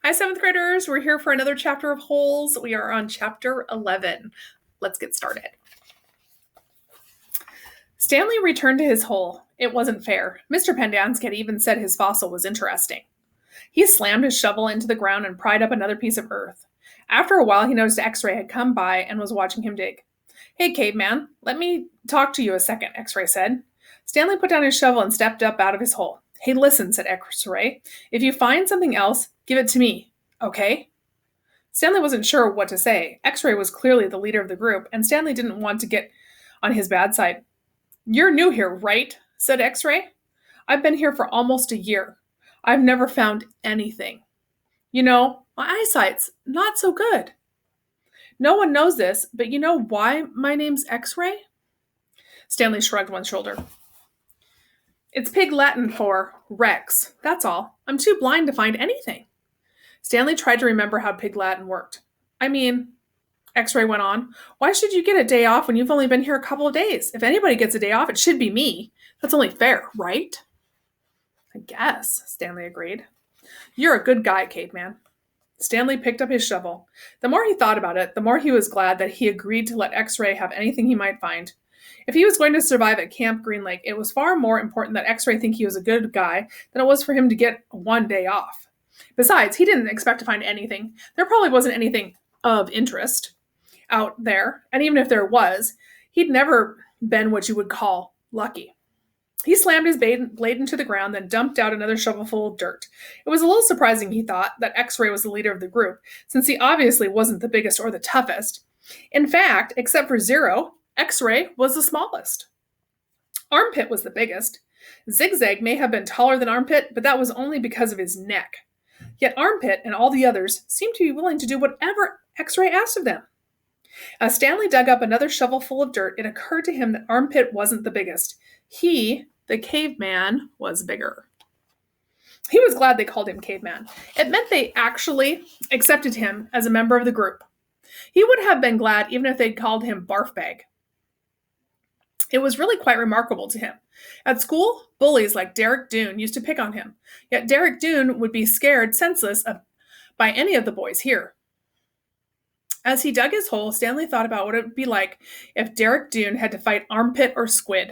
Hi, 7th graders. We're here for another chapter of holes. We are on chapter 11. Let's get started. Stanley returned to his hole. It wasn't fair. Mr. Pendansk had even said his fossil was interesting. He slammed his shovel into the ground and pried up another piece of earth. After a while, he noticed X-Ray had come by and was watching him dig. Hey, caveman, let me talk to you a second, X-Ray said. Stanley put down his shovel and stepped up out of his hole. Hey, listen, said X-Ray. If you find something else, give it to me, okay? Stanley wasn't sure what to say. X-Ray was clearly the leader of the group, and Stanley didn't want to get on his bad side. You're new here, right? Said X-Ray. I've been here for almost a year. I've never found anything. You know, my eyesight's not so good. No one knows this, but you know why my name's X-Ray? Stanley shrugged one shoulder. It's Pig Latin for Rex, that's all. I'm too blind to find anything. Stanley tried to remember how Pig Latin worked. I mean, X-Ray went on, why should you get a day off when you've only been here a couple of days? If anybody gets a day off, it should be me. That's only fair, right? I guess, Stanley agreed. You're a good guy, caveman. Stanley picked up his shovel. The more he thought about it, the more he was glad that he agreed to let X-Ray have anything he might find. If he was going to survive at Camp Green Lake, it was far more important that X-Ray think he was a good guy than it was for him to get one day off. Besides, he didn't expect to find anything. There probably wasn't anything of interest out there, and even if there was, he'd never been what you would call lucky. He slammed his blade into the ground, then dumped out another shovelful of dirt. It was a little surprising, he thought, that X-Ray was the leader of the group, since he obviously wasn't the biggest or the toughest. In fact, except for Zero, X-Ray was the smallest. Armpit was the biggest. Zigzag may have been taller than Armpit, but that was only because of his neck. Yet Armpit and all the others seemed to be willing to do whatever X-Ray asked of them. As Stanley dug up another shovelful of dirt, it occurred to him that Armpit wasn't the biggest. He, the caveman, was bigger. He was glad they called him caveman. It meant they actually accepted him as a member of the group. He would have been glad even if they'd called him Barfbag. It was really quite remarkable to him. At school, bullies like Derek Doone used to pick on him, yet Derek Doone would be scared senseless by any of the boys here. As he dug his hole, Stanley thought about what it would be like if Derek Doone had to fight Armpit or Squid.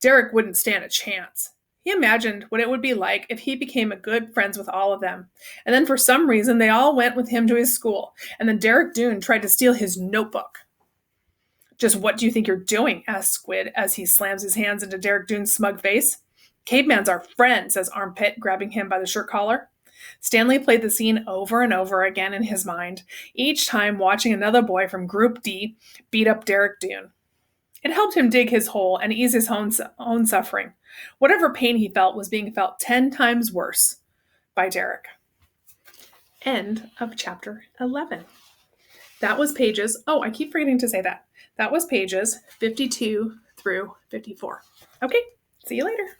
Derek wouldn't stand a chance. He imagined what it would be like if he became good friends with all of them, and then for some reason they all went with him to his school, and then Derek Doone tried to steal his notebook. Just what do you think you're doing? Asked Squid as he slams his hands into Derek Doone's smug face. Caveman's our friend, says Armpit, grabbing him by the shirt collar. Stanley played the scene over and over again in his mind, each time watching another boy from Group D beat up Derek Doone. It helped him dig his hole and ease his own suffering. Whatever pain he felt was being felt 10 times worse by Derek. End of chapter 11. That was pages, I keep forgetting to say that. That was pages 52 through 54. Okay, see you later.